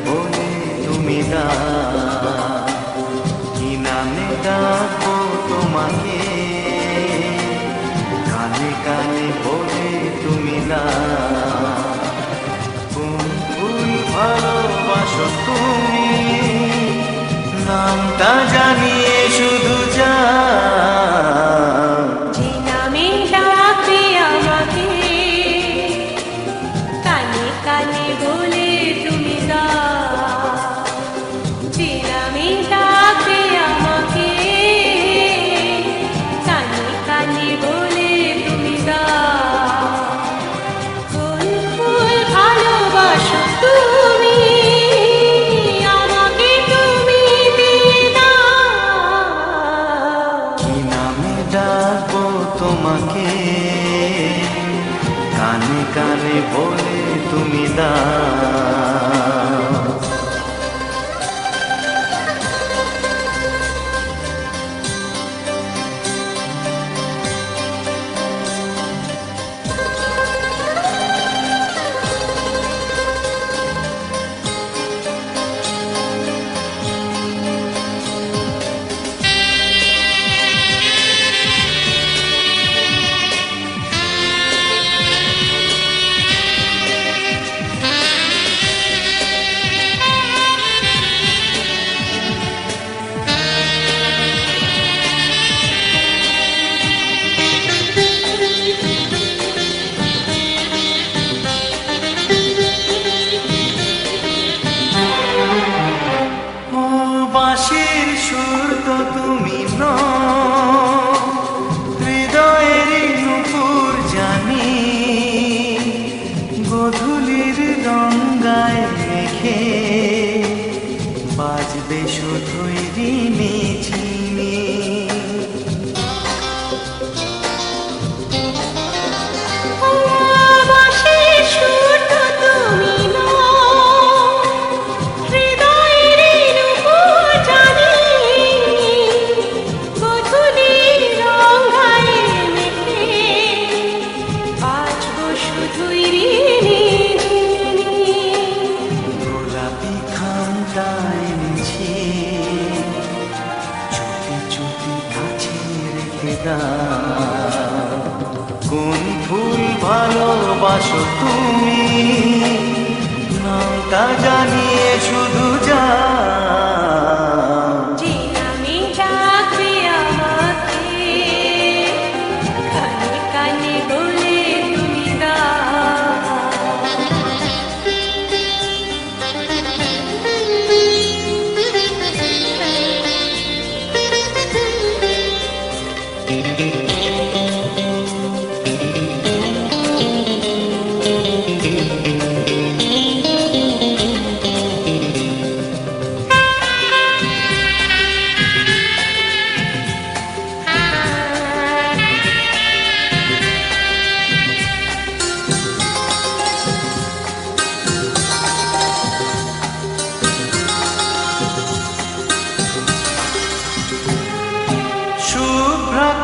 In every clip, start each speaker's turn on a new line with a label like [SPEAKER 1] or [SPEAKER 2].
[SPEAKER 1] বলে তুমি কি নামে ডাকবো তোমাকে, কানে কানে বলে তুমি কোন ফুল ভালোবাসো তুমি, নামটা জানিয়ে শুধু যা তোমাকে, কানে কানে বলে তুমি বাঁশির সুর তো তুমি হৃদয়ের নুপুর জানি, গধূলির রঙ্গায় মেখে বাজবে শুধুই রিনি ঝিনি। কোন ফুল ভালোবাসো তুমি, নামটা জানিয়ে শুধু যা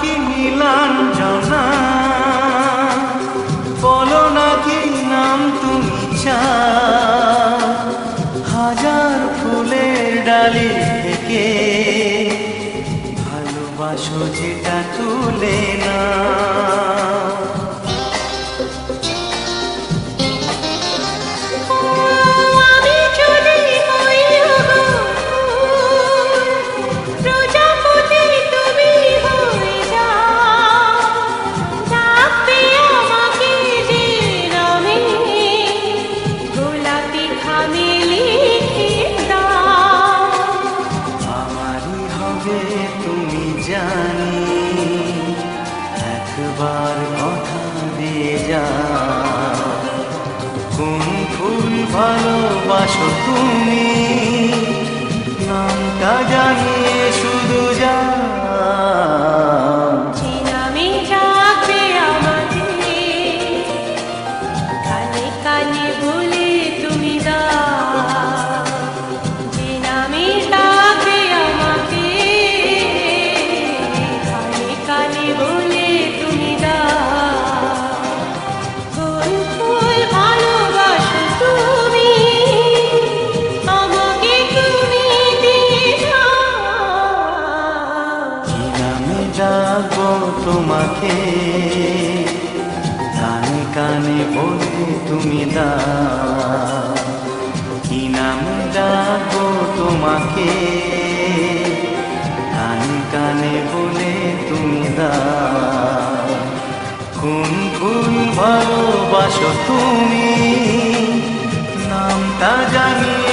[SPEAKER 1] কি নীলাঞ্জনা, বলো নাকি নাম তুমি চাও, হাজার ফুলের ডালি থেকে ভালোবাসো যেটা তুলে না। তুমি জানি একবার কথা দিয়ে যা, কোন ফুল ভালোবাসো তুমি, নামটা জানিয়ে শুধু যা তুমি দাও। কি নাম ডাকো তোমাকে, কান কানে বলে তুমি দাও। কোন ফুল ভালোবাসো তুমি, নামটা জানি